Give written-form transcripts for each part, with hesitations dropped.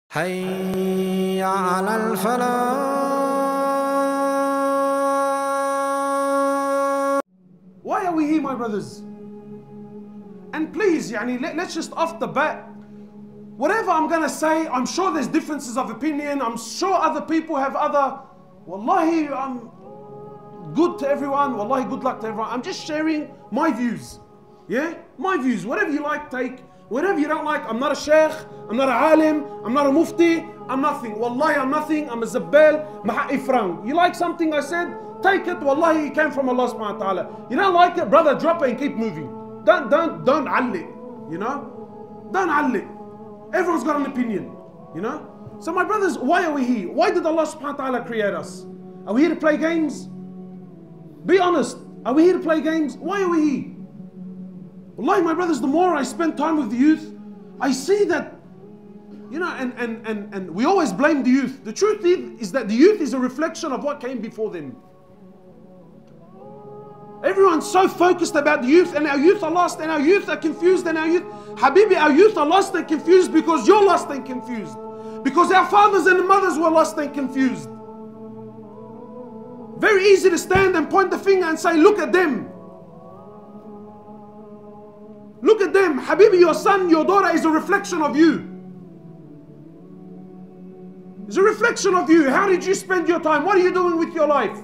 حي على الفلاح. Why are we here, my brothers? And please, let's just off the bat, whatever I'm going to say, I'm sure there's differences of opinion. I'm sure other people have other. Wallahi, I'm good to everyone. Wallahi, good luck to everyone. I'm just sharing my views. Yeah? My views. Whatever you like, take. Whatever you don't like, I'm not a sheikh, I'm not a alim, I'm not a mufti, I'm nothing. Wallahi, I'm nothing. I'm a zabbal, maha'i frank. You like something I said? Take it. Wallahi, it came from Allah subhanahu wa ta'ala. You don't like it, brother, drop it and keep moving. Don't alli, you know? Don't alli. Everyone's got an opinion, you know? So my brothers, why are we here? Why did Allah subhanahu wa ta'ala create us? Are we here to play games? Be honest. Are we here to play games? Why are we here? Wallahi, my brothers, the more I spend time with the youth, I see that, you know, and we always blame the youth. The truth is that the youth is a reflection of what came before them. Everyone's so focused about the youth, and our youth are lost, and our youth are confused, and our youth, Habibi, our youth are lost and confused because you're lost and confused. Because our fathers and mothers were lost and confused. Very easy to stand and point the finger and say, look at them. Look at them. Habibi, your son, your daughter is a reflection of you. It's a reflection of you. How did you spend your time? What are you doing with your life?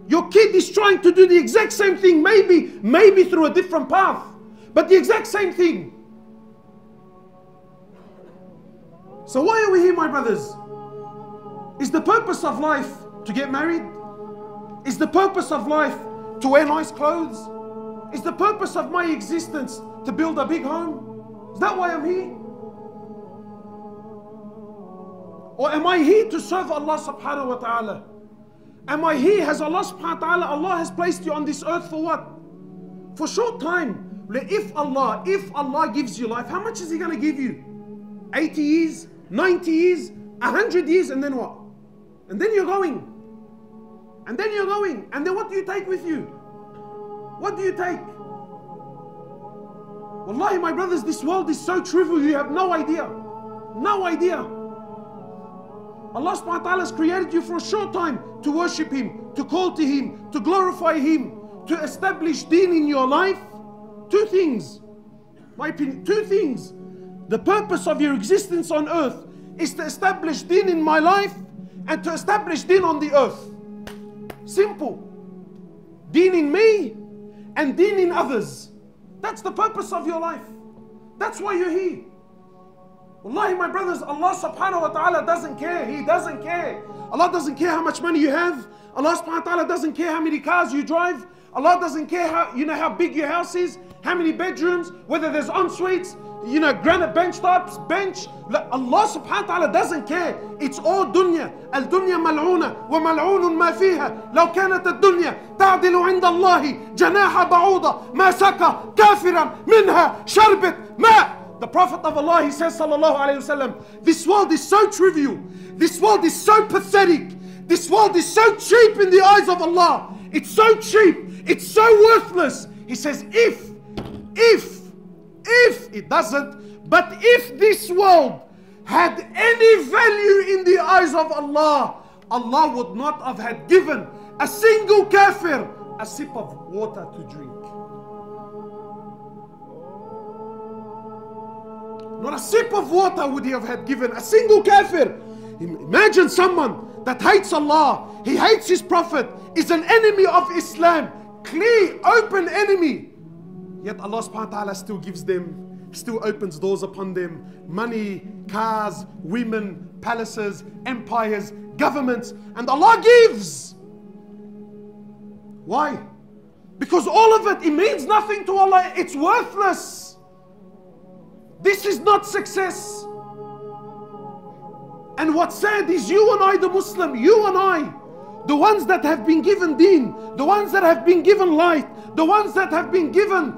Your kid is trying to do the exact same thing, maybe through a different path, but the exact same thing. So why are we here, my brothers? Is the purpose of life to get married? Is the purpose of life to wear nice clothes? Is the purpose of my existence to build a big home? Is that why I'm here? Or am I here to serve Allah subhanahu wa ta'ala? Am I here? Has Allah subhanahu wa ta'ala, Allah has placed you on this earth for what? For short time. If Allah gives you life, how much is He going to give you? 80 years, 90 years, 100 years, and then what? And then you're going. And then you're going. And then what do you take with you? What do you take? Wallahi, my brothers, this world is so trivial, you have no idea. No idea. Allah subhanahu wa ta'ala has created you for a short time to worship Him, to call to Him, to glorify Him, to establish deen in your life. Two things. My opinion, two things. The purpose of your existence on earth is to establish deen in my life and to establish deen on the earth. Simple. Deen in me and deen in others. That's the purpose of your life. That's why you're here. Wallahi, my brothers, Allah subhanahu wa ta'ala doesn't care. He doesn't care. Allah doesn't care how much money you have. Allah subhanahu wa ta'ala doesn't care how many cars you drive. Allah doesn't care how big your house is, how many bedrooms, whether there's en-suites, granite bench tops, bench. Allah subhanahu wa ta'ala doesn't care. It's all dunya. Al-dunya mal'una wa mal'unun ma fiha. Law kanat ad-dunya ta'dilu 'inda Allahi janaha ba'uda ma saka kafiran minha sharbet ma. The Prophet of Allah, he says, sallallahu alayhi wasallam, this world is so trivial. This world is so pathetic. This world is so cheap in the eyes of Allah. It's so cheap. It's so worthless. He says, if it doesn't, but if this world had any value in the eyes of Allah, Allah would not have had given a single kafir a sip of water to drink. Not a sip of water would He have had given a single kafir. Imagine someone that hates Allah, he hates His Prophet, is an enemy of Islam, clear, open enemy. Yet Allah subhanahu wa ta'ala still gives them, still opens doors upon them, money, cars, women, palaces, empires, governments, and Allah gives. Why? Because all of it means nothing to Allah. It's worthless. This is not success. And what's sad is you and I, the Muslim, you and I, the ones that have been given deen, the ones that have been given light, the ones that have been given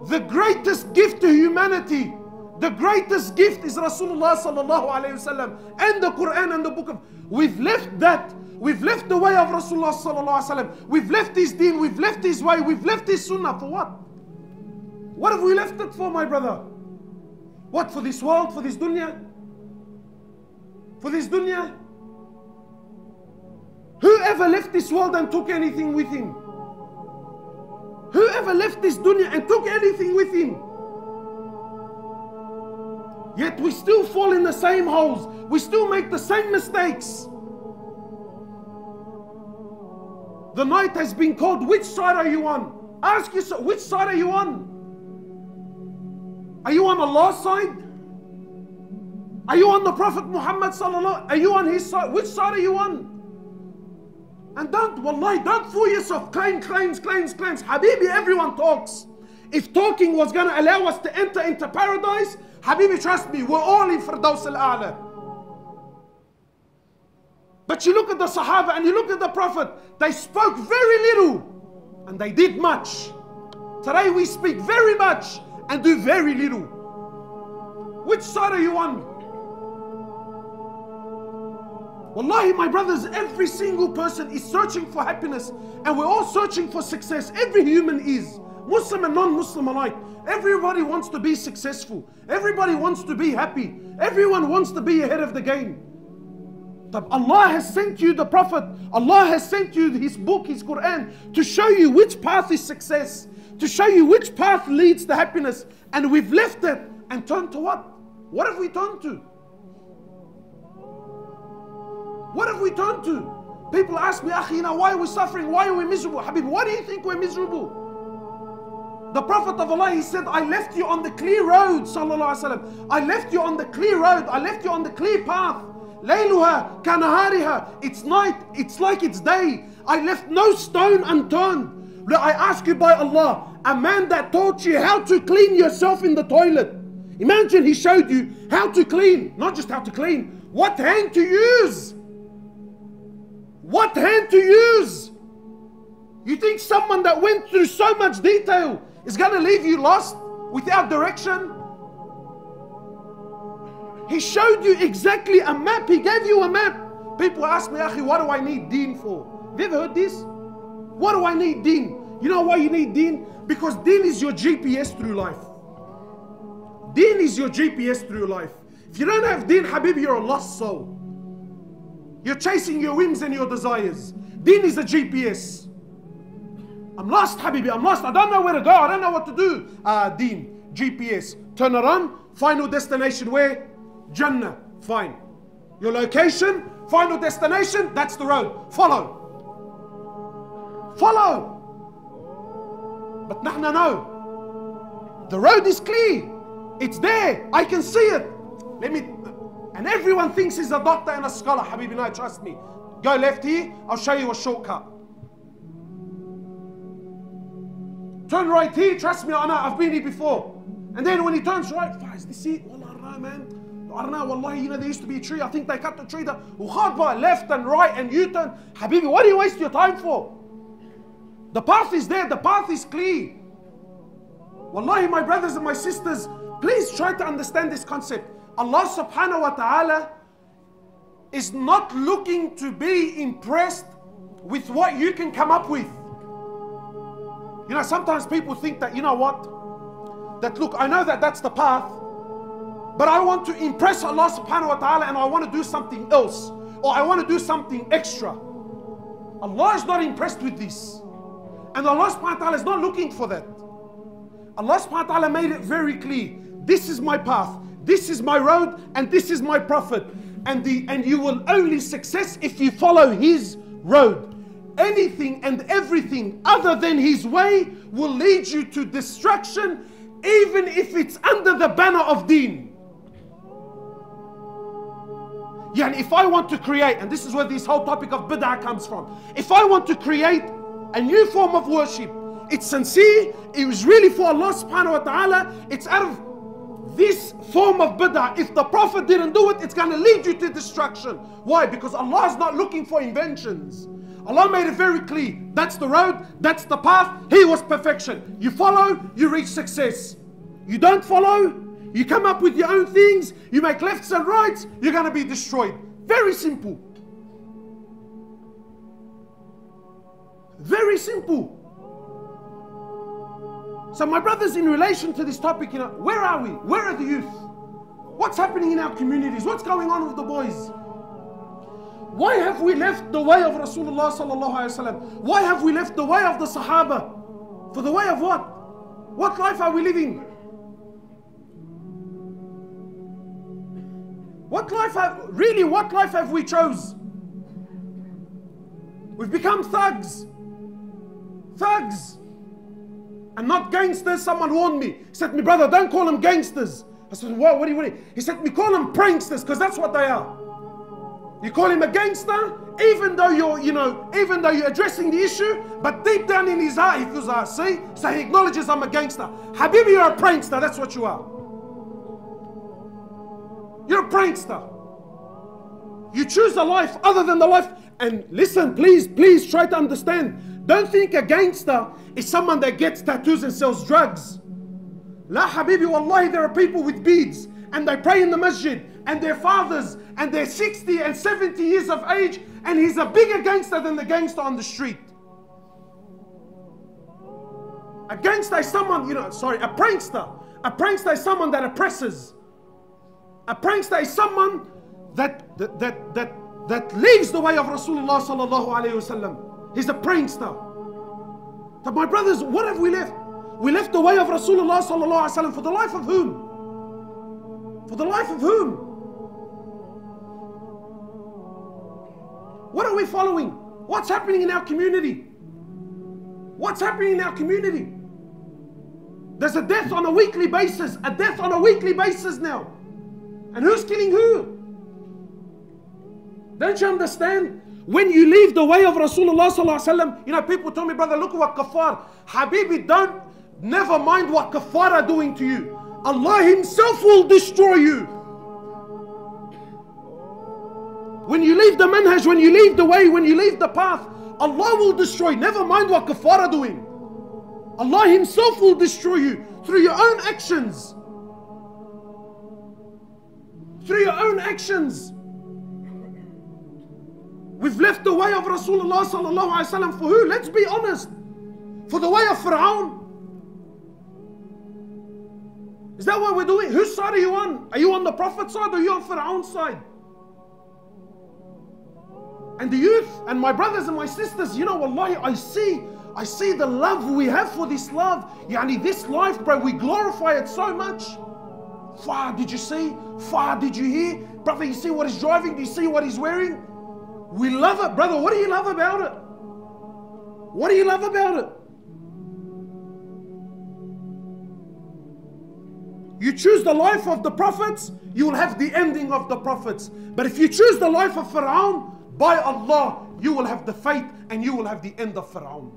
the greatest gift to humanity. The greatest gift is Rasulullah sallallahu alayhi wasallam and the Quran and the book of. We've left that. We've left the way of Rasulullah sallallahu alayhi wasallam. We've left his deen. We've left his way. We've left his sunnah for what? What have we left it for, my brother? What, for this world, for this dunya? For this dunya? Whoever left this world and took anything with him? Whoever left this dunya and took anything with him? Yet we still fall in the same holes. We still make the same mistakes. The night has been called. Which side are you on? Ask yourself, which side are you on? Are you on Allah's side? Are you on the Prophet Muhammad sallallahu? Are you on his side? Which side are you on? And wallahi, don't fool yourself. Claims. Habibi, everyone talks. If talking was going to allow us to enter into paradise, Habibi, trust me, we're all in Firdaus al-A'la. But you look at the Sahaba and you look at the Prophet, they spoke very little and they did much. Today we speak very much and do very little. Which side are you on? Wallahi, my brothers, every single person is searching for happiness and we're all searching for success. Every human is. Muslim and non-Muslim alike. Everybody wants to be successful. Everybody wants to be happy. Everyone wants to be ahead of the game. Allah has sent you the Prophet. Allah has sent you His book, His Quran, to show you which path is success, to show you which path leads to happiness. And we've left it and turned to what? What have we turned to? What have we turned to? People ask me, Akhi, why are we suffering? Why are we miserable? Habib, why do you think we're miserable? The Prophet of Allah, he said, I left you on the clear road, sallallahu alaihi wasallam. I left you on the clear road. I left you on the clear path. Layluha kanahariha. It's night, it's like it's day. I left no stone unturned. I ask you by Allah, a man that taught you how to clean yourself in the toilet. Imagine he showed you how to clean, not just how to clean, what hand to use. What hand to use? You think someone that went through so much detail is going to leave you lost without direction? He showed you exactly a map. He gave you a map. People ask me, Akhi, what do I need deen for? Have you ever heard this? What do I need deen? You know why you need deen? Because deen is your GPS through life. Deen is your GPS through life. If you don't have deen, Habib, you're a lost soul. You're chasing your whims and your desires. Deen is a GPS. I'm lost, Habibi, I'm lost. I don't know where to go. I don't know what to do. Deen, GPS. Turn it on. Final destination where? Jannah. Fine. Your location, final destination, that's the road. Follow. Follow. But nahna no. The road is clear. It's there. I can see it. And everyone thinks he's a doctor and a scholar. Habibi, no, trust me. Go left here, I'll show you a shortcut. Turn right here, trust me, I know, I've been here before. And then when he turns right, is this it? Wallah, I don't know, man. I don't know, wallahi, there used to be a tree. I think they cut the tree down. Left and right and U-turn. Habibi, what do you waste your time for? The path is there, the path is clear. Wallahi, my brothers and my sisters, please try to understand this concept. Allah subhanahu wa ta'ala is not looking to be impressed with what you can come up with. You know, sometimes people think that, you know what? That look, I know that that's the path, but I want to impress Allah subhanahu wa ta'ala and I want to do something else. Or I want to do something extra. Allah is not impressed with this. And Allah subhanahu wa ta'ala is not looking for that. Allah subhanahu wa ta'ala made it very clear. This is my path. This is my road and this is my Prophet. And you will only success if you follow his road. Anything and everything other than his way will lead you to destruction, even if it's under the banner of deen. Yeah, and if I want to create, and this is where this whole topic of bid'ah comes from. If I want to create a new form of worship, it's sincere, it was really for Allah subhanahu wa ta'ala, it's out of this form of bid'ah. If the Prophet didn't do it, it's going to lead you to destruction. Why? Because Allah is not looking for inventions. Allah made it very clear. That's the road, that's the path. He was perfection. You follow, you reach success. You don't follow, you come up with your own things, you make lefts and rights, you're going to be destroyed. Very simple. Very simple. So my brothers, in relation to this topic, where are we? Where are the youth? What's happening in our communities? What's going on with the boys? Why have we left the way of Rasulullah sallallahu alaihi wasallam? Why have we left the way of the Sahaba? For the way of what? What life are we living? What life have we chose? We've become thugs. Thugs. And not gangsters. Someone warned me. He said to me, brother, don't call them gangsters. I said, what do you? He said to me, call them pranksters, because that's what they are. You call him a gangster, even though you're addressing the issue, but deep down in his heart, he feels, see? So he acknowledges, I'm a gangster. Habibi, you're a prankster, that's what you are. You're a prankster. You choose a life other than the life. And listen, please try to understand. Don't think a gangster is someone that gets tattoos and sells drugs. La Habibi, wallahi, there are people with beads and they pray in the masjid, and their fathers, and they're 60 and 70 years of age, and he's a bigger gangster than the gangster on the street. A gangster is someone, a prankster. A prankster is someone that oppresses. A prankster is someone that leaves the way of Rasulullah sallallahu alaihi wasallam. He's a prankster. But my brothers, what have we left? We left the way of Rasulullah sallallahu alaihi wasallam for the life of whom? For the life of whom? What are we following? What's happening in our community? What's happening in our community? There's a death on a weekly basis. A death on a weekly basis now. And who's killing who? Don't you understand? When you leave the way of Rasulullah sallallahu alaihi wasallam, people tell me, brother, look at what kafar. Habibi, never mind what kafar are doing to you. Allah Himself will destroy you. When you leave the manhaj, when you leave the way, when you leave the path, Allah will destroy. Never mind what kafar are doing. Allah Himself will destroy you through your own actions. Through your own actions. We've left the way of Rasulullah sallallahu alaihi wasallam for who? Let's be honest. For the way of Fir'aun. Is that what we're doing? Whose side are you on? Are you on the Prophet's side or are you on Fir'aun's side? And the youth and my brothers and my sisters, wallahi, I see the love we have for this love. This life, bro, we glorify it so much. Far, did you see? Far, did you hear? Brother, you see what he's driving? Do you see what he's wearing? We love it, brother. What do you love about it? What do you love about it? You choose the life of the prophets, you will have the ending of the prophets. But if you choose the life of Fir'aun, by Allah, you will have the fate and you will have the end of Fir'aun.